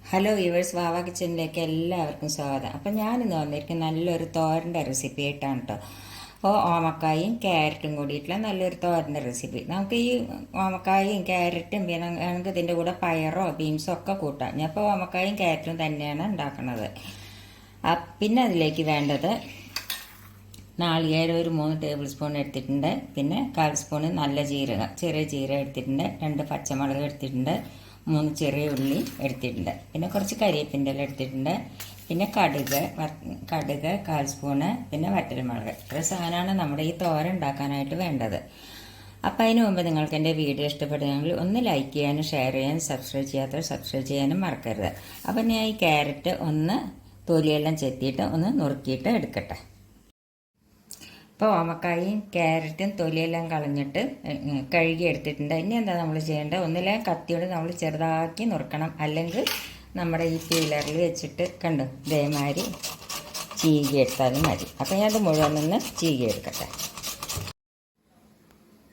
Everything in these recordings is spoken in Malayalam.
ഹലോ വ്യൂവേഴ്സ്, വാവ കിച്ചണിലേക്ക് എല്ലാവർക്കും സ്വാഗതം. അപ്പം ഞാനിന്ന് വന്നിരിക്കുന്ന നല്ലൊരു തോരൻ്റെ റെസിപ്പി ആയിട്ടാണ് കേട്ടോ. അപ്പോൾ ഓമക്കായും ക്യാരറ്റും കൂടിയിട്ടുള്ള നല്ലൊരു തോരൻ്റെ റെസിപ്പി. നമുക്ക് ഈ ഓമക്കായും ക്യാരറ്റും പിന്നെ നമുക്ക് ഇതിൻ്റെ കൂടെ പയറോ ബീൻസോ ഒക്കെ കൂട്ടാം. ഞാൻ ഇപ്പോൾ ഓമക്കായും ക്യാരറ്റും തന്നെയാണ് ഉണ്ടാക്കുന്നത്. പിന്നെ അതിലേക്ക് വേണ്ടത് നാളികേരം ഒരു 3 ടേബിൾ സ്പൂൺ എടുത്തിട്ടുണ്ട്. പിന്നെ 1/4 സ്പൂൺ നല്ല ജീരകം, ചെറിയ ജീരകം എടുത്തിട്ടുണ്ട്. 2 പച്ചമുളക് എടുത്തിട്ടുണ്ട്. 3 ചെറിയ ഉള്ളി എടുത്തിട്ടുണ്ട്. പിന്നെ കുറച്ച് കരിവേപ്പിൻ്റെ ഇല എടുത്തിട്ടുണ്ട്. പിന്നെ കടുക് 1/4 സ്പൂണ്. പിന്നെ വറ്റൽമുളക്. ഇത്ര സാധനമാണ് നമ്മുടെ ഈ തോരൻ ഉണ്ടാക്കാനായിട്ട് വേണ്ടത്. അപ്പം അതിന് മുമ്പ് നിങ്ങൾക്ക് എൻ്റെ വീഡിയോ ഇഷ്ടപ്പെടുകയാണെങ്കിൽ ഒന്ന് ലൈക്ക് ചെയ്യാനും ഷെയർ ചെയ്യാനും സബ്സ്ക്രൈബ് ചെയ്യാത്തവർ സബ്സ്ക്രൈബ് ചെയ്യാനും മറക്കരുത്. അപ്പം ഞാൻ ഈ ക്യാരറ്റ് ഒന്ന് തൊലിയെല്ലാം ചെത്തിയിട്ട് ഒന്ന് നുറുക്കിയിട്ട് എടുക്കട്ടെ. ഇപ്പോൾ ഓമക്കായും ക്യാരറ്റും തൊലിയെല്ലാം കളഞ്ഞിട്ട് കഴുകി എടുത്തിട്ടുണ്ട്. ഇനി എന്താ നമ്മൾ ചെയ്യേണ്ടത്? ഒന്നിലെ കത്തിയോട് നമ്മൾ ചെറുതാക്കി നുറുക്കണം. അല്ലെങ്കിൽ നമ്മുടെ ഈ പീലറിൽ വെച്ചിട്ട് കണ്ടു ഇതേമാതിരി ചീകി എടുത്താലും മതി. അപ്പോൾ ഞാനത് മുഴുവനൊന്ന് ചീകി എടുക്കട്ടെ.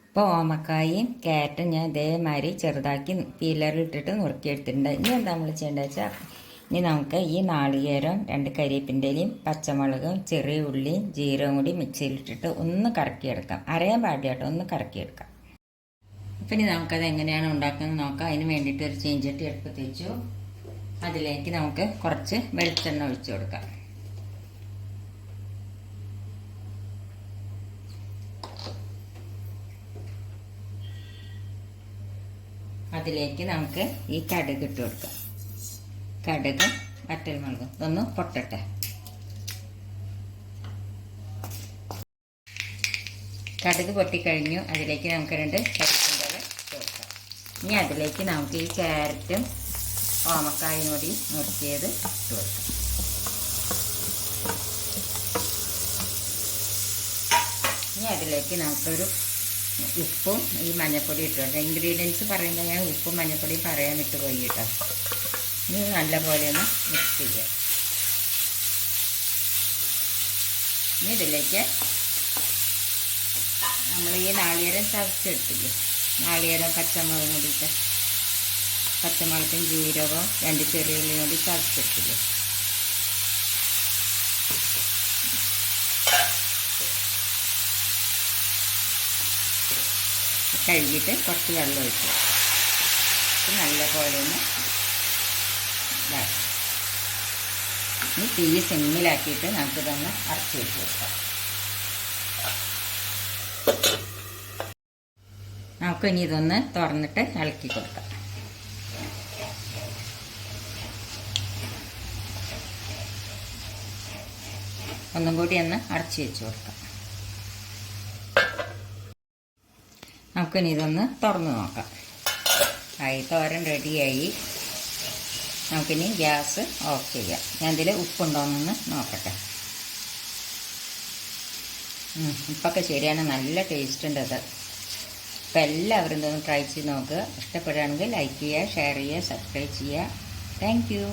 ഇപ്പോൾ ഓമക്കായും ക്യാരറ്റും ഞാൻ ഇതേമാതിരി ചെറുതാക്കി പീലറിൽ ഇട്ടിട്ട് നുറുക്കിയെടുത്തിട്ടുണ്ട്. ഇനി എന്താ നമ്മൾ ചെയ്യേണ്ടത് വെച്ചാൽ, ഇനി നമുക്ക് ഈ നാളികേരം 2 കരിവേപ്പിൻ്റെ ഇലയും പച്ചമുളകും ചെറിയ ഉള്ളിയും ജീരകവും കൂടി മിക്സിയിലിട്ടിട്ട് ഒന്ന് കറക്കിയെടുക്കാം. അരയാൻ പാടില്ല കേട്ടോ, ഒന്ന് കറക്കിയെടുക്കാം. അപ്പം ഇനി നമുക്കത് എങ്ങനെയാണ് ഉണ്ടാക്കുന്നത് നോക്കാം. അതിന് വേണ്ടിയിട്ട് ഒരു ചീഞ്ചട്ടി അടുപ്പത്ത് വെച്ചു. അതിലേക്ക് നമുക്ക് കുറച്ച് വെളിച്ചെണ്ണ ഒഴിച്ചു കൊടുക്കാം. അതിലേക്ക് നമുക്ക് ഈ കടുക് ഇട്ട് കൊടുക്കാം. കടുക് വറ്റൽമുളകും ഇതൊന്ന് പൊട്ടട്ടെ. കടുക് പൊട്ടിക്കഴിഞ്ഞു. അതിലേക്ക് നമുക്ക് 2 കരിവേപ്പിൻ്റെ ഇല ഇട്ട് കൊടുക്കാം. ഇനി അതിലേക്ക് നമുക്ക് ഈ ക്യാരറ്റും ഓമക്കായും കൂടി നുറുക്കിയത് ഇട്ട് കൊടുക്കാം. ഇനി അതിലേക്ക് നമുക്കൊരു ഉപ്പും ഈ മഞ്ഞൾപ്പൊടി ഇട്ട് കൊടുക്കാം. ഇൻഗ്രീഡിയൻസ് പറയുമ്പോൾ ഞാൻ ഉപ്പും മഞ്ഞൾപ്പൊടിയും പറയാൻ വിട്ടുപോയി കേട്ടോ. ഇനി നല്ലപോലെ ഒന്ന് മിക്സ് ചെയ്യുക. ഇനി ഇതിലേക്ക് നമ്മൾ ഈ നാളികേരം ചതച്ചെടുത്തില്ലേ, നാളികേരം പച്ചമുളകും കൂടിയിട്ട് പച്ചമുളകും ജീരകവും 2 ചെറിയ ഉള്ളിയും കൂടി ചതച്ചെടുത്തില്ലേ, കഴുകിയിട്ട് കുറച്ച് വെള്ളം ഒഴിച്ചു നല്ലപോലെ ഒന്ന് ഇനി തീ സിമ്മിലാക്കിയിട്ട് നമുക്കിതൊന്ന് അരച്ച് വെച്ച് കൊടുക്കാം. നമുക്കിനി ഇതൊന്ന് തുറന്നിട്ട് ഇളക്കി കൊടുക്കാം. ഒന്നും കൂടി ഒന്ന് അരച്ച് വെച്ച് കൊടുക്കാം. നമുക്കിനി ഇതൊന്ന് തുറന്ന് നോക്കാം. തോരൻ റെഡിയായി. നമുക്കിനി ഗ്യാസ് ഓഫ് ചെയ്യാം. ഞാൻ ഇതിൽ ഉപ്പുണ്ടോയെന്നൊന്ന് നോക്കട്ടെ. ഉപ്പൊക്കെ ശരിയാണ്, നല്ല ടേസ്റ്റ് ഉണ്ട് അത്. അപ്പം എല്ലാവരും ഇതൊന്ന് ട്രൈ ചെയ്ത് നോക്കുക. ഇഷ്ടപ്പെടുകയാണെങ്കിൽ ലൈക്ക് ചെയ്യുക, ഷെയർ ചെയ്യുക, സബ്സ്ക്രൈബ് ചെയ്യുക. Thank you.